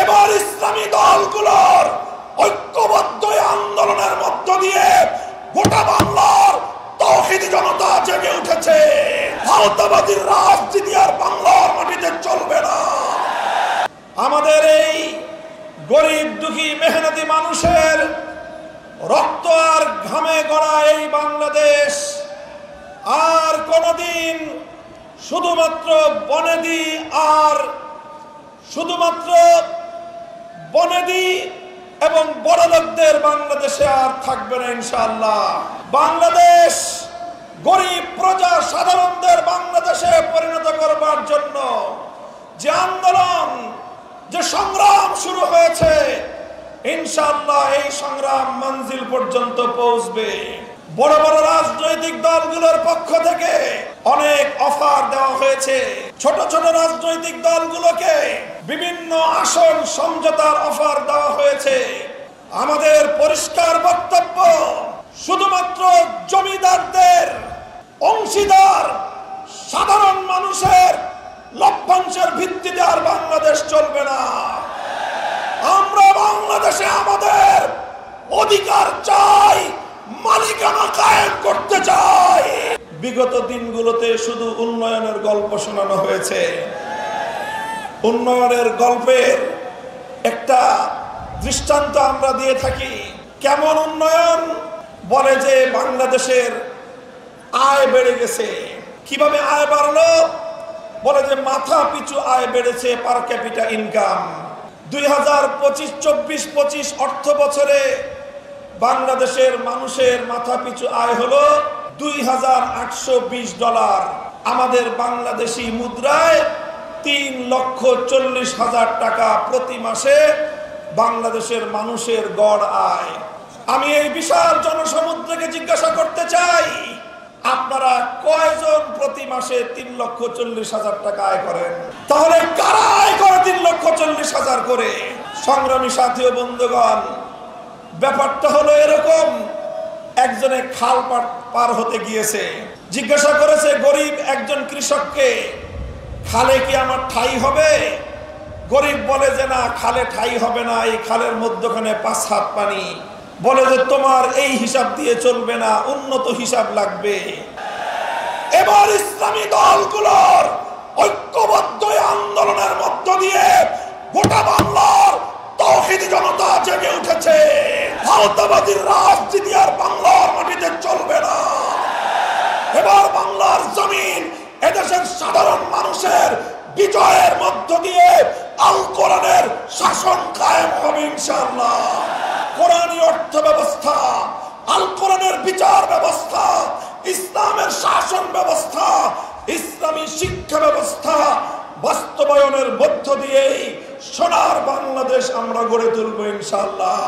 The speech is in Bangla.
এবার ইসলামী দলগুলোর ঐক্যবদ্ধ আন্দোলনের মধ্য দিয়ে গোটা বাংলার তৌহিদি জনতা জেগে উঠেছে। ভারতবাদীর রাজনীতি আর বাংলার মাটিতে চলবে না। আমাদের এই গরিব দুঃখী মেহনতি মানুষের রক্ত আর ঘামে গড়া এই বাংলাদেশ আর কোনদিন শুধুমাত্র বনেদি আর শুধুমাত্র বনেদি এবং বড়লোকদের বাংলাদেশে আর থাকবে না ইনশাআল্লাহ। বাংলাদেশ গরিব প্রজা সাধারণদের বাংলাদেশে পরিণত করবার জন্য যে আন্দোলন, যে সংগ্রাম শুরু হয়েছে, ইনশাআল্লাহ এই সংগ্রাম মঞ্জিল পর্যন্ত পৌঁছবে। বড় বড় রাজনৈতিক দলগুলোর পক্ষ থেকে অনেক অফার দেওয়া হয়েছে। ছোট ছোট রাজনৈতিক দলগুলোকে বিভিন্ন আসন সমঝোতার অফার দেওয়া হয়েছে। আমাদের পরিষ্কার বক্তব্য, শুধুমাত্র জমিদারদের অংশীদার সাধারণ মানুষের লভ্যাংশের ভিত্তিতে আর বাংলাদেশ চলবে না। আমরা বাংলাদেশে আমাদের অধিকার চাই, মালিকানা কায়েম করতে চাই। বিগত দিনগুলোতে শুধু উন্নয়নের গল্প শোনানো হয়েছে। উন্নয়নের গল্পের একটা দৃষ্টান্ত আমরা দিয়ে থাকি। কেমন উন্নয়ন? বলে যে বাংলাদেশের আয় বেড়ে গেছে। কিভাবে আয় বাড়লো? বলে যে মাথা পিছু আয় বেড়েছে, পার ক্যাপিটা ইনকাম। 2025-24-25 অর্থ বছরে বাংলাদেশের মানুষের মাথা পিছু আয় হলো $2,820। আমাদের বাংলাদেশি মুদ্রায় 3,40,000 টাকা প্রতি মাসে বাংলাদেশের মানুষের গড় আয়। আমি এই বিশাল জনসমুদ্রকে জিজ্ঞাসা করতে চাই, আপনারা কয়জন প্রতি মাসে 3,40,000 টাকা আয় করেন? তাহলে কারা আয় করে 3,40,000 করে? সংগ্রামী সাথী ও বন্ধুগণ, ব্যাপারটা হলো এরকম। একজনে খাল পার হতে গিয়েছে, জিজ্ঞাসা করেছে গরিব একজন কৃষককে, খালে কি আমার ঠাই হবে? গরিব বলে যে না, খালে ঠাই হবে না, এই খালের মধ্যখানে 5 হাত পানি। বলে যে তোমার এই হিসাব দিয়ে চলবে না, উন্নত হিসাব লাগবে। এবার ইসলামী দলগুলোর ঐক্যবদ্ধ আন্দোলনের মধ্য দিয়ে গোটা বাংলার তৌহিদি জনতা জেগে উঠেছে। ভারতবাদীর রাজনীতি আর বাংলার মাটিতে চলবে না। এবার বাংলার জমিন, এদেশের সাধারণ মানুষের বিজয়ের মধ্য দিয়ে আল কোরআনের শাসন কায়েম হবে ইনশাআল্লাহ। কোরআনী অর্থ ব্যবস্থা, আল কোরআনের বিচার ব্যবস্থা, ইসলামের শাসন ব্যবস্থা, ইসলামী শিক্ষা ব্যবস্থা বাস্তবায়নের মধ্য দিয়েই সোনার বাংলাদেশ আমরা গড়ে তুলব ইনশাআল্লাহ।